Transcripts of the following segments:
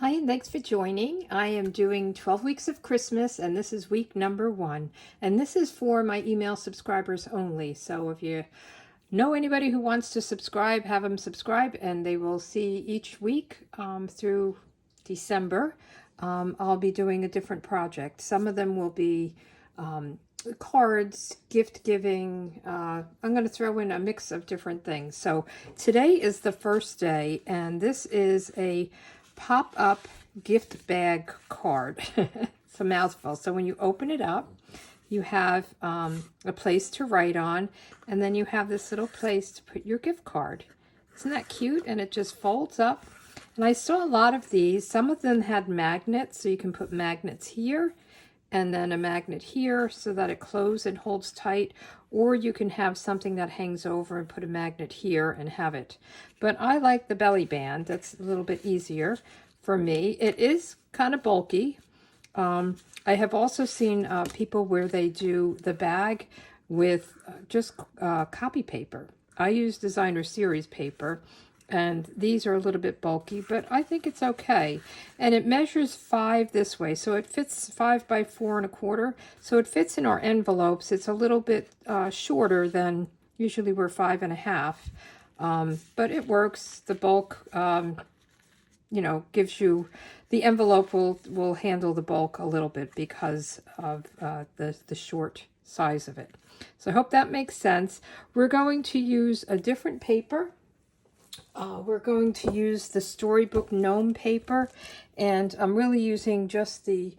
Hi, and thanks for joining. I am doing 12 weeks of Christmas, and this is week number 1. And this is for my email subscribers only. So if you know anybody who wants to subscribe, have them subscribe, and they will see each week through December. I'll be doing a different project. Some of them will be cards, gift giving. I'm going to throw in a mix of different things. So today is the first day, and this is a pop-up gift bag card. It's a mouthful. So when you open it up, you have a place to write on, and then you have this little place to put your gift card. Isn't that cute? And it just folds up. And I saw a lot of these. Some of them had magnets, so you can put magnets here and then a magnet here so that it closes and holds tight, or you can have something that hangs over and put a magnet here and have it. But I like the belly band. That's a little bit easier for me. It is kind of bulky. I have also seen people where they do the bag with just copy paper. I use designer series paper, and these are a little bit bulky, but I think it's okay. And it measures 5 this way, so it fits 5 by 4 1/4. So it fits in our envelopes. It's a little bit shorter than usually we're 5 1/2, but it works. The bulk, gives you, the envelope will handle the bulk a little bit because of the short size of it. So I hope that makes sense. We're going to use a different paper. We're going to use the Storybook Gnome paper, and I'm really using just the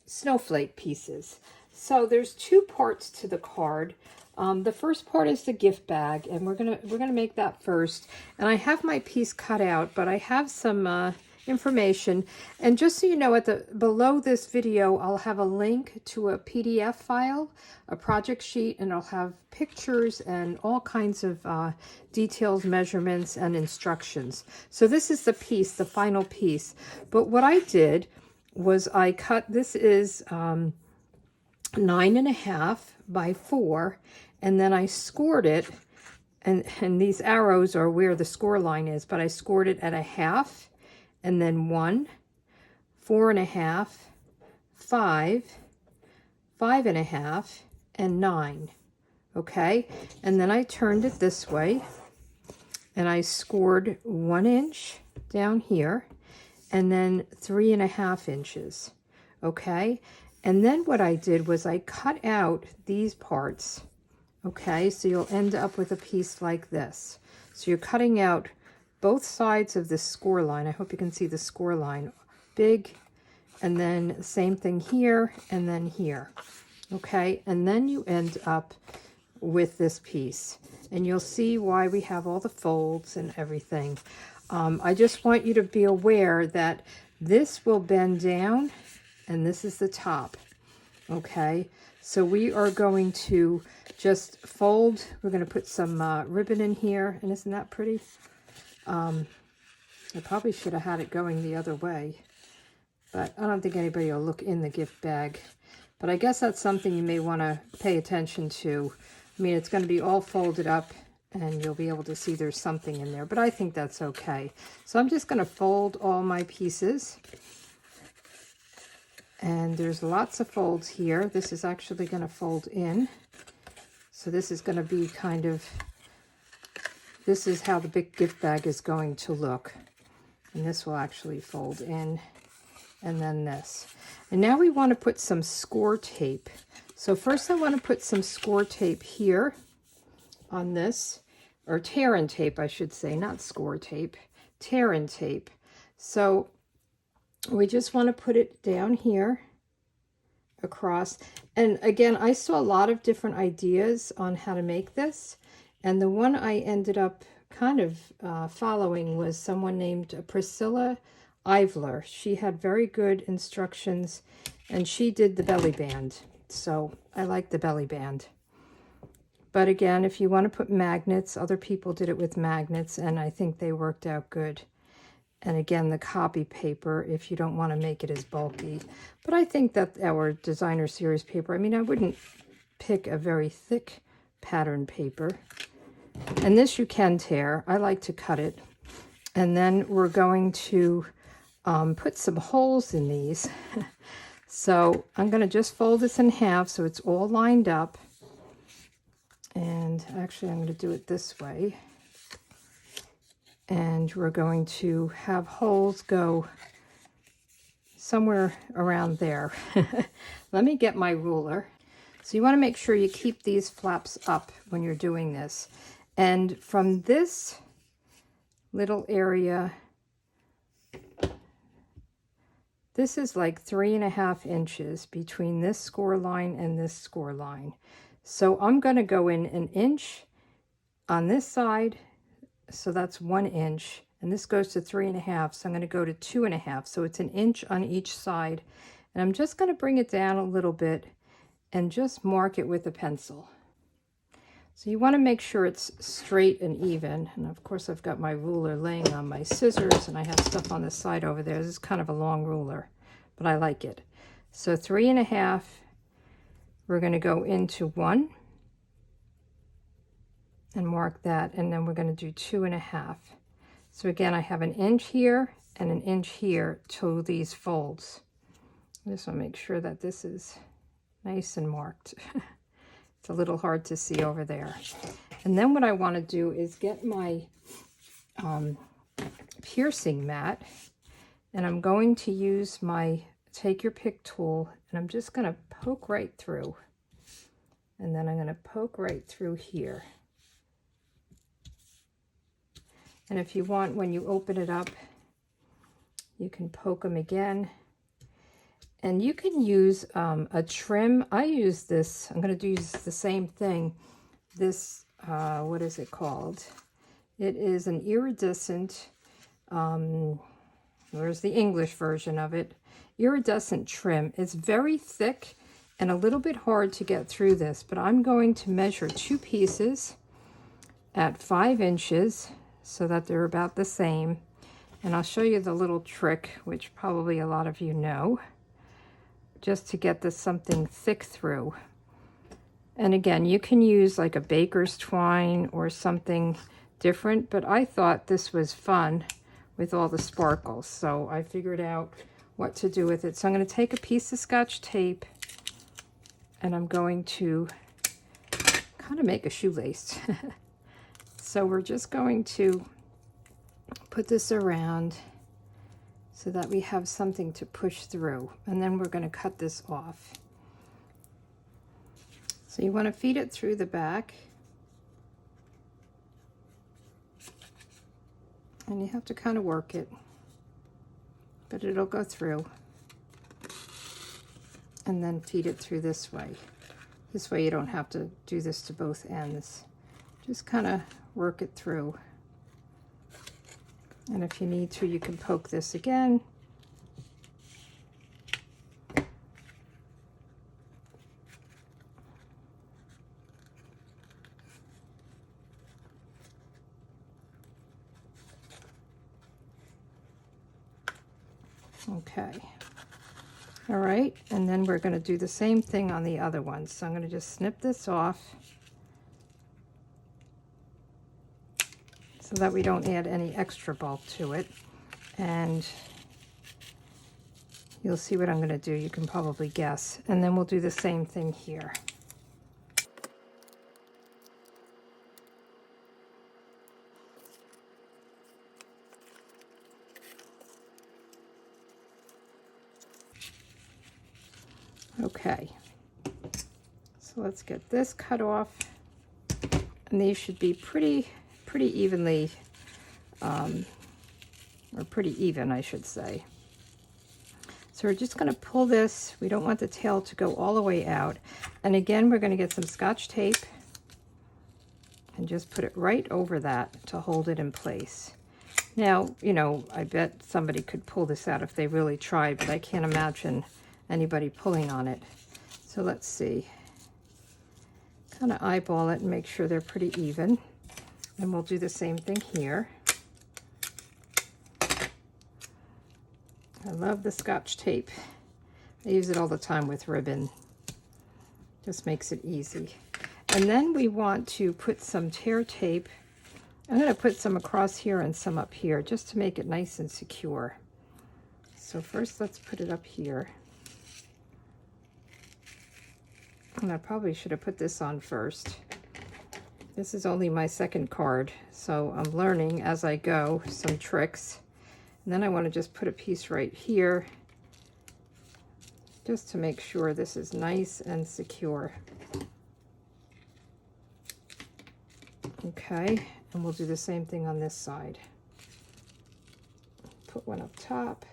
snowflake pieces. So there's 2 parts to the card. The first part is the gift bag, and we're gonna make that first. And I have my piece cut out, but I have some information. And just so you know, below this video, I'll have a link to a PDF file, a project sheet, and I'll have pictures and all kinds of details, measurements, and instructions. So this is the piece, the final piece. But what I did was I cut, this is 9 1/2 by 4, and then I scored it, and these arrows are where the score line is, but I scored it at 1/2, and then 1, 4 1/2, 5, 5 1/2, and 9. Okay, and then I turned it this way, and I scored 1 inch down here, and then 3 1/2 inches. Okay, and then what I did was I cut out these parts. Okay, so you'll end up with a piece like this. So you're cutting out both sides of this score line. I hope you can see the score line big, and then same thing here and then here. Okay, and then you end up with this piece, and you'll see why we have all the folds and everything. I just want you to be aware that this will bend down, and this is the top. Okay, so we are going to just fold. We're going to put some ribbon in here, and isn't that pretty? I probably should have had it going the other way, but I don't think anybody will look in the gift bag. But I guess that's something you may want to pay attention to. I mean, it's going to be all folded up, and you'll be able to see there's something in there, but I think that's okay. So I'm just going to fold all my pieces. And there's lots of folds here. This is actually going to fold in. So this is going to be kind of, this is how the big gift bag is going to look. And this will actually fold in, and then this. And now we want to put some score tape. So first I want to put some score tape here on this, or tear-in tape, I should say, not score tape, tear-in tape. So we just want to put it down here across. And again, I saw a lot of different ideas on how to make this, and the one I ended up kind of following was someone named Priscilla Ivler. She had very good instructions, and she did the belly band. So I like the belly band. But again, if you want to put magnets, other people did it with magnets, and I think they worked out good. And again, the copy paper, if you don't want to make it as bulky. But I think that our designer series paper, I mean, I wouldn't pick a very thick pattern paper. And this you can tear. I like to cut it. And then we're going to put some holes in these. So I'm going to just fold this in half so it's all lined up. And actually I'm going to do it this way. And we're going to have holes go somewhere around there. Let me get my ruler. So you want to make sure you keep these flaps up when you're doing this. And from this little area, this is like 3.5 inches between this score line and this score line. So I'm going to go in 1 inch on this side, so that's 1 inch, and this goes to 3.5, so I'm going to go to 2.5, so it's 1 inch on each side. And I'm just going to bring it down a little bit and just mark it with a pencil. So you want to make sure it's straight and even. And of course I've got my ruler laying on my scissors, and I have stuff on the side over there. This is kind of a long ruler, but I like it. So 3.5, we're going to go into 1 and mark that, and then we're going to do 2.5. So again, I have 1 inch here and 1 inch here to these folds. I just want to make sure that this is nice and marked. It's a little hard to see over there. And then what I want to do is get my piercing mat, and I'm going to use my take your pick tool, and I'm just going to poke right through. And then I'm going to poke right through here. And if you want, when you open it up, you can poke them again. And you can use a trim. I use this, I'm going to use the same thing. This, what is it called? It is an iridescent, where's the English version of it? Iridescent trim. It's very thick and a little bit hard to get through this, but I'm going to measure 2 pieces at 5 inches so that they're about the same. And I'll show you the little trick, which probably a lot of you know, just to get this something thick through. And again, you can use like a baker's twine or something different, but I thought this was fun with all the sparkles, so I figured out what to do with it. So I'm going to take a piece of Scotch tape, and I'm going to kind of make a shoelace. So we're just going to put this around so that we have something to push through, and then we're going to cut this off. So you want to feed it through the back, and you have to kind of work it, but it'll go through, and then feed it through this way. This way you don't have to do this to both ends. Just kind of work it through. And if you need to, you can poke this again. Okay. All right, and then we're going to do the same thing on the other one. So I'm going to just snip this off so that we don't add any extra bulk to it. And you'll see what I'm going to do. You can probably guess. And then we'll do the same thing here. Okay, so let's get this cut off, and these should be pretty evenly, or pretty even, I should say. So we're just going to pull this. We don't want the tail to go all the way out. And again, we're going to get some Scotch tape and just put it right over that to hold it in place. Now, you know, I bet somebody could pull this out if they really tried, but I can't imagine anybody pulling on it. So let's see. Kind of eyeball it and make sure they're pretty even. And we'll do the same thing here. I love the Scotch tape. I use it all the time with ribbon. Just makes it easy. And then we want to put some tear tape. I'm going to put some across here and some up here just to make it nice and secure. So first let's put it up here. And I probably should have put this on first. This is only my second card, so I'm learning as I go some tricks. And then I want to just put a piece right here, just to make sure this is nice and secure. Okay, and we'll do the same thing on this side. Put one up top.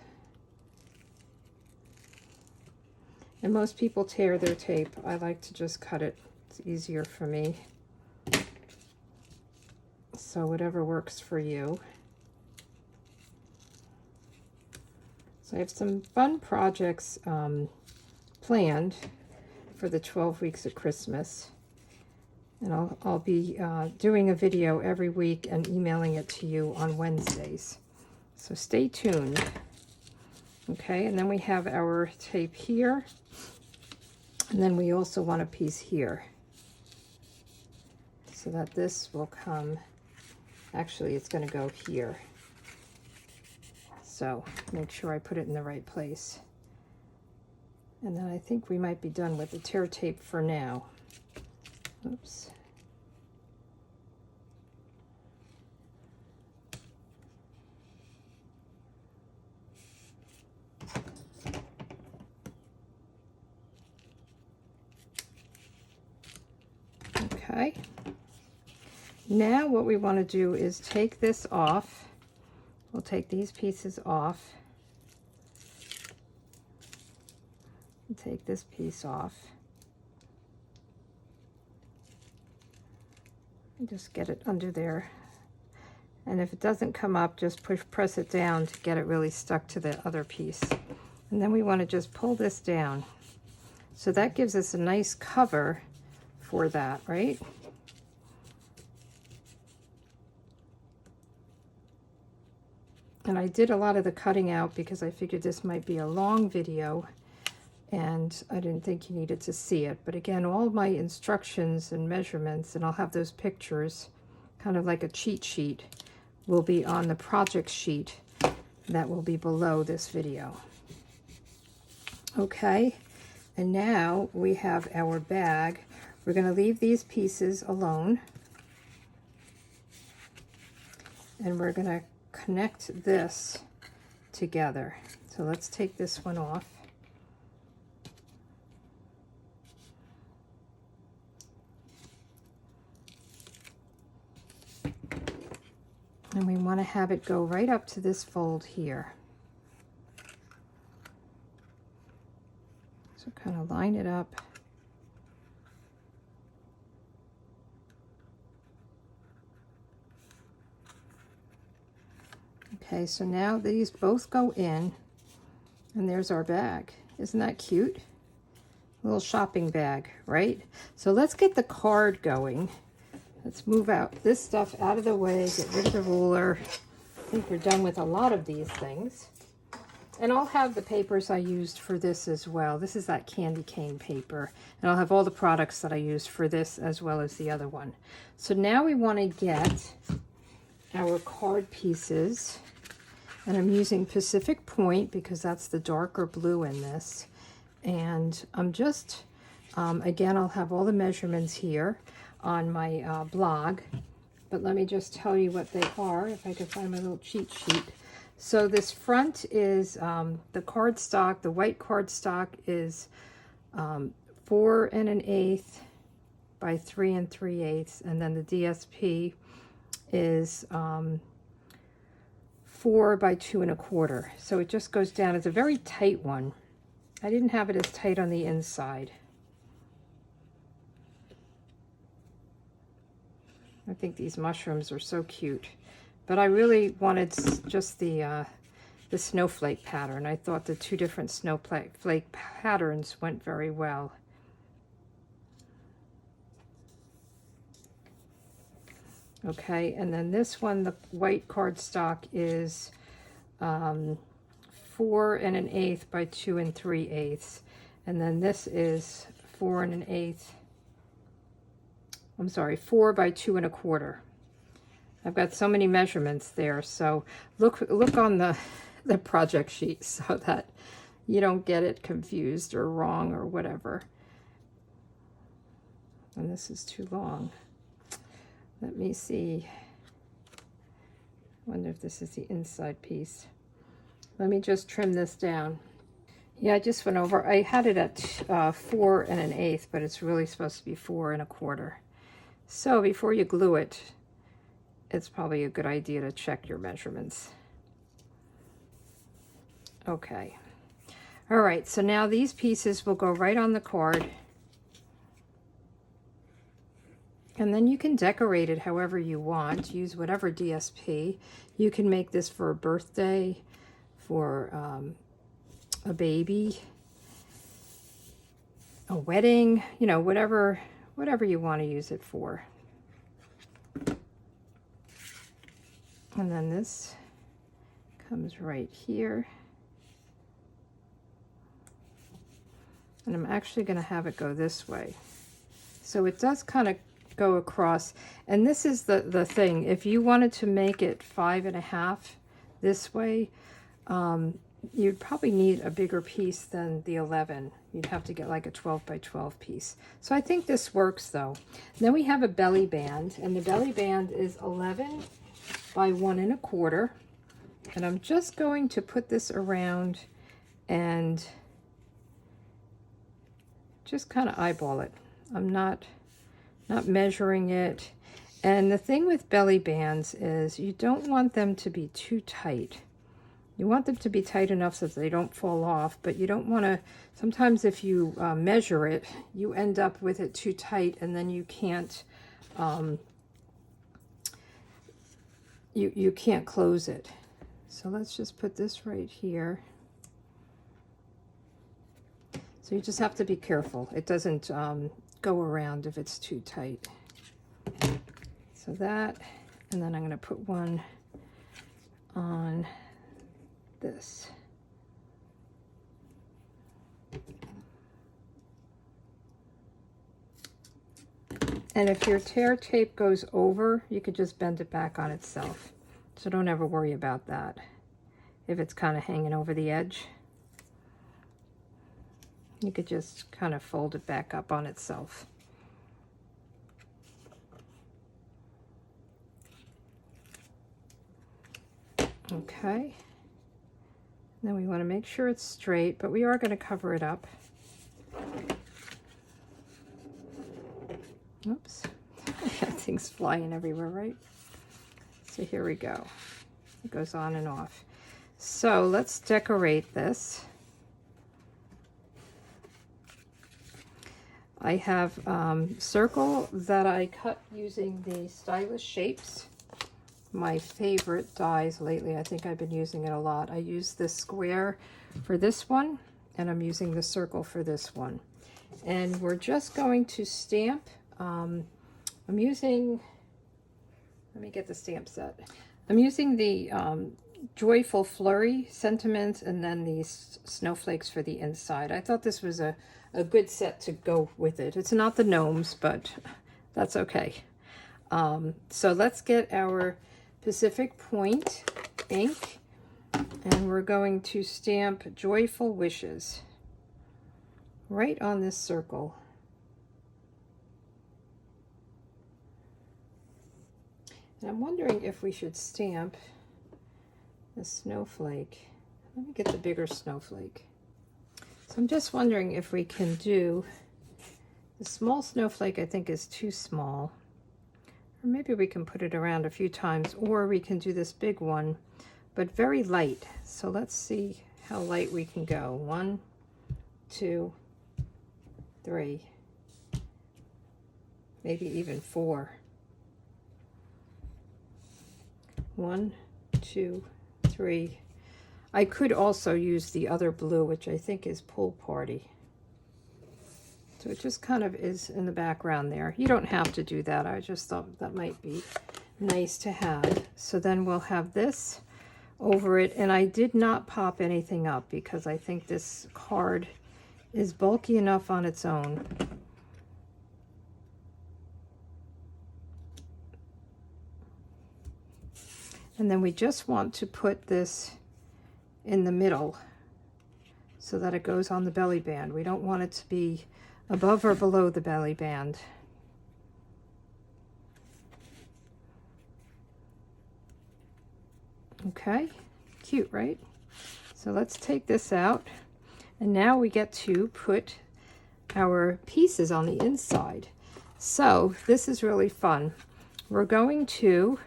And most people tear their tape. I like to just cut it. It's easier for me. So whatever works for you. So I have some fun projects planned for the 12 weeks of Christmas. And I'll be doing a video every week and emailing it to you on Wednesdays. So stay tuned. Okay, and then we have our tape here. And then we also want a piece here. So that this will come, actually it's going to go here. So make sure I put it in the right place. And then I think we might be done with the tear tape for now. Oops. Okay. Now what we want to do is take this off. We'll take these pieces off. And take this piece off. And just get it under there. And if it doesn't come up, just press it down to get it really stuck to the other piece. And then we want to just pull this down. So that gives us a nice cover for that, right? And I did a lot of the cutting out because I figured this might be a long video and I didn't think you needed to see it. But again, all my instructions and measurements, and I'll have those pictures, kind of like a cheat sheet, will be on the project sheet that will be below this video. Okay, and now we have our bag. We're going to leave these pieces alone. And we're going to connect this together. So let's take this one off. And we want to have it go right up to this fold here. So kind of line it up. Okay, so now these both go in, and there's our bag. Isn't that cute? A little shopping bag, right? So let's get the card going. Let's move out this stuff out of the way, get rid of the ruler. I think we're done with a lot of these things. And I'll have the papers I used for this as well. This is that candy cane paper. And I'll have all the products that I used for this as well as the other one. So now we want to get our card pieces. And I'm using Pacific Point because that's the darker blue in this. And I'm just, again, I'll have all the measurements here on my blog. But let me just tell you what they are, if I can find my little cheat sheet. So this front is the cardstock. The white cardstock is 4 1/8 by 3 3/8, and then the DSP is 4 by 2 1/4. So it just goes down. It's a very tight one. I didn't have it as tight on the inside. I think these mushrooms are so cute. But I really wanted just the snowflake pattern. I thought the two different snowflake patterns went very well. Okay, and then this one, the white cardstock, is 4 1/8 by 2 3/8. And then this is 4 1/8. I'm sorry, 4 by 2 1/4. I've got so many measurements there, so look on the the project sheet so that you don't get it confused or wrong or whatever. And this is too long. Let me see. I wonder if this is the inside piece. Let me just trim this down. Yeah, I just went over. I had it at 4 1/8, but it's really supposed to be 4 1/4. So before you glue it, it's probably a good idea to check your measurements. Okay. All right, so now these pieces will go right on the card. And then you can decorate it however you want. Use whatever DSP. You can make this for a birthday, for a baby, a wedding, you know, whatever you want to use it for. And then this comes right here. And I'm actually going to have it go this way. So it does kind of go across. And this is the thing. If you wanted to make it 5 1/2 this way, you'd probably need a bigger piece than the 11. You'd have to get like a 12 by 12 piece. So I think this works though. Then we have a belly band, and the belly band is 11 by 1 1/4. And I'm just going to put this around and just kind of eyeball it. I'm not measuring it. And the thing with belly bands is you don't want them to be too tight. You want them to be tight enough so that they don't fall off, but you don't want to, sometimes if you measure it, you end up with it too tight and then you can't, you can't close it. So let's just put this right here. So you just have to be careful. It doesn't go around if it's too tight. So that, and then I'm going to put one on this. And if your tear tape goes over, you could just bend it back on itself. So don't ever worry about that if it's kind of hanging over the edge. You could just kind of fold it back up on itself. Okay. Then we want to make sure it's straight, but we are going to cover it up. Oops. That thing's flying everywhere, right? So here we go. It goes on and off. So let's decorate this. I have circle that I cut using the Stylish Shapes. My favorite dies lately. I think I've been using it a lot. I use this square for this one, and I'm using the circle for this one. And we're just going to stamp. I'm using, let me get the stamp set. I'm using the Joyful Flurry sentiments and then these snowflakes for the inside. I thought this was a good set to go with it. It's not the gnomes, but that's okay. So let's get our Pacific Point ink, and we're going to stamp Joyful Wishes right on this circle. And I'm wondering if we should stamp the snowflake. Let me get the bigger snowflake. So I'm just wondering if we can do the small snowflake. I think is too small. Or maybe we can put it around a few times, or we can do this big one, but very light. So let's see how light we can go. 1, 2, 3, maybe even 4. 1, 2, 3. I could also use the other blue, which I think is Pool Party. So it just kind of is in the background there. You don't have to do that. I just thought that might be nice to have. So then we'll have this over it. And I did not pop anything up because I think this card is bulky enough on its own. And then we just want to put this in the middle so that it goes on the belly band. We don't want it to be above or below the belly band. Okay, cute, right? So let's take this out, and now we get to put our pieces on the inside. So this is really fun. We're going to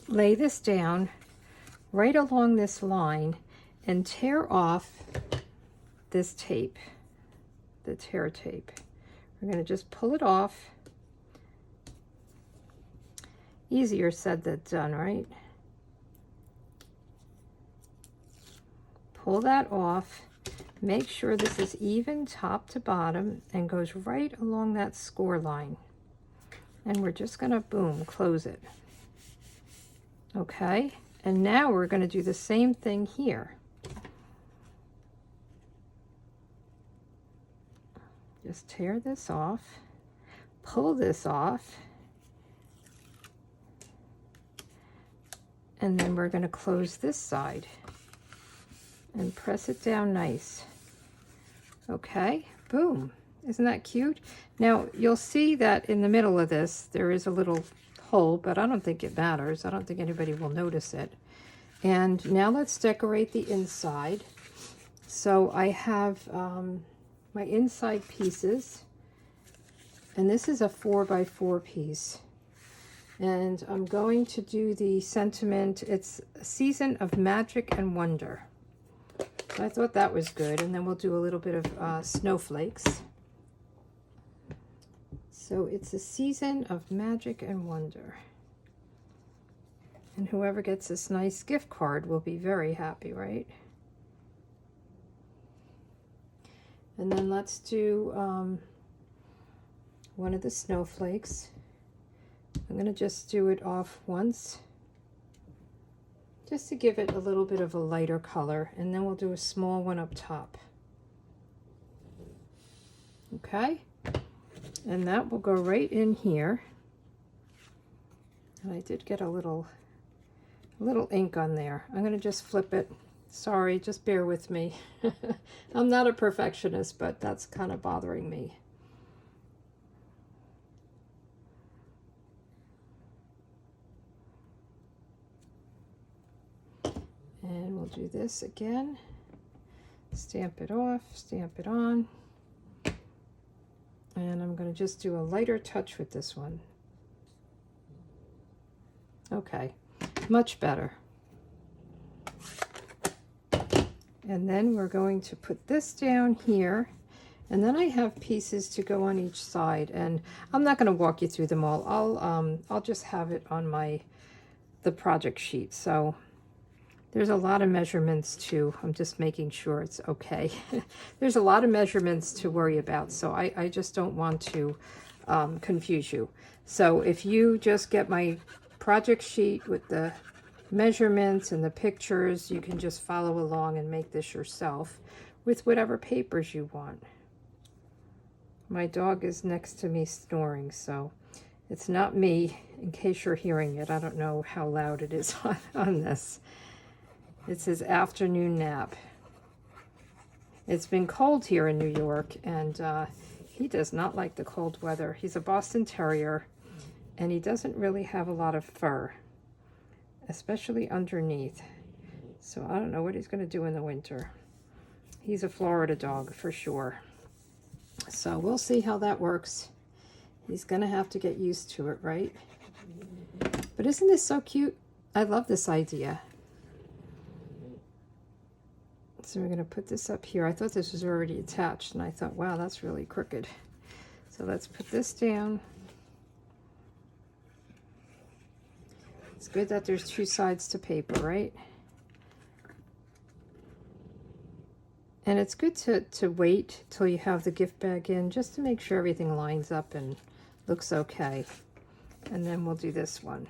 lay this down right along this line and tear off this tape, the tear tape. We're going to just pull it off. Easier said than done, right? Pull that off. Make sure this is even top to bottom and goes right along that score line. And we're just going to, boom, close it. Okay, and now we're going to do the same thing here. Just tear this off, pull this off, and then we're going to close this side and press it down nice. Okay, boom. Isn't that cute? Now, you'll see that in the middle of this, there is a little hole, but I don't think it matters. I don't think anybody will notice it. And now let's decorate the inside. So I have my inside pieces, and this is a 4x4 piece. And I'm going to do the sentiment, it's a season of magic and wonder. So I thought that was good. And then we'll do a little bit of snowflakes. So it's a season of magic and wonder. And whoever gets this nice gift card will be very happy, right? And then let's do one of the snowflakes. I'm going to just do it off once, just to give it a little bit of a lighter color. And then we'll do a small one up top. Okay? And that will go right in here. And I did get a little ink on there. I'm going to just flip it. Sorry, just bear with me. I'm not a perfectionist, but that's kind of bothering me. And we'll do this again. Stamp it off, stamp it on. And I'm going to just do a lighter touch with this one. Okay, much better. And then we're going to put this down here. And then I have pieces to go on each side. And I'm not going to walk you through them all. I'll just have it on the project sheet. So there's a lot of measurements too. I'm just making sure it's okay. There's a lot of measurements to worry about, so I just don't want to confuse you. So if you just get my project sheet with the measurements and the pictures, you can just follow along and make this yourself with whatever papers you want. My dog is next to me snoring, so it's not me, in case you're hearing it. I don't know how loud it is on this. It's his afternoon nap. It's been cold here in New York, and he does not like the cold weather. He's a Boston Terrier, and he doesn't really have a lot of fur, especially underneath. So I don't know what he's going to do in the winter. He's a Florida dog for sure. So we'll see how that works. He's going to have to get used to it, right? But isn't this so cute? I love this idea. So we're going to put this up here. I thought this was already attached, and I thought, wow, that's really crooked. So let's put this down. It's good that there's two sides to paper, right? And it's good to wait till you have the gift bag in, just to make sure everything lines up and looks okay. And then we'll do this one.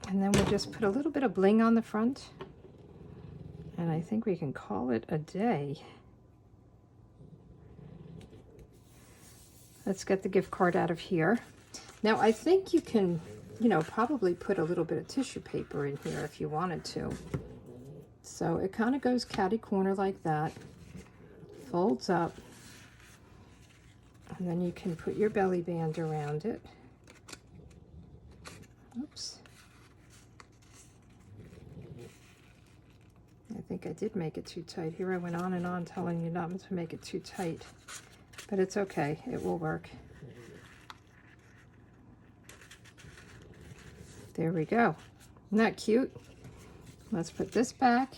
And then we'll just put a little bit of bling on the front. And I think we can call it a day. Let's get the gift card out of here. Now I think you can you know, probably put a little bit of tissue paper in here if you wanted to. So it kind of goes catty corner like that, folds up, and then you can put your belly band around it. Oops. I think I did make it too tight. Here I went on and on telling you not to make it too tight, but it's okay, it will work. There we go. Isn't that cute? Let's put this back.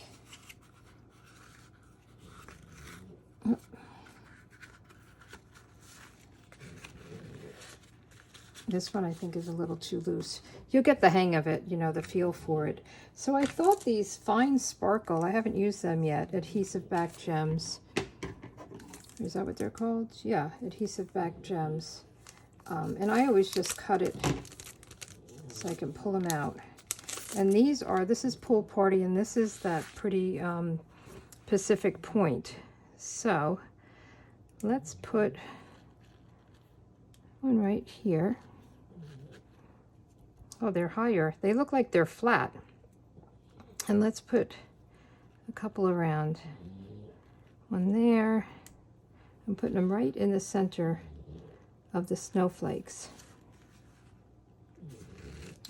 This one I think is a little too loose. You'll get the hang of it, you know, the feel for it. So I thought these Fine Sparkle, I haven't used them yet, adhesive back gems. Is that what they're called? Yeah, adhesive back gems. And I always just cut it so I can pull them out. And these are, this is Pool Party, and this is that pretty Pacific Point. So let's put one right here. Oh, they're higher. They look like they're flat. And let's put a couple around. One there. I'm putting them right in the center of the snowflakes.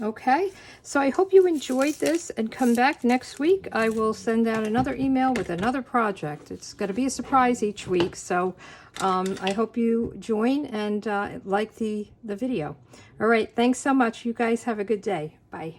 Okay, so I hope you enjoyed this, and come back next week. I will send out another email with another project. It's going to be a surprise each week, so I hope you join and like the video. All right, thanks so much. You guys have a good day. Bye.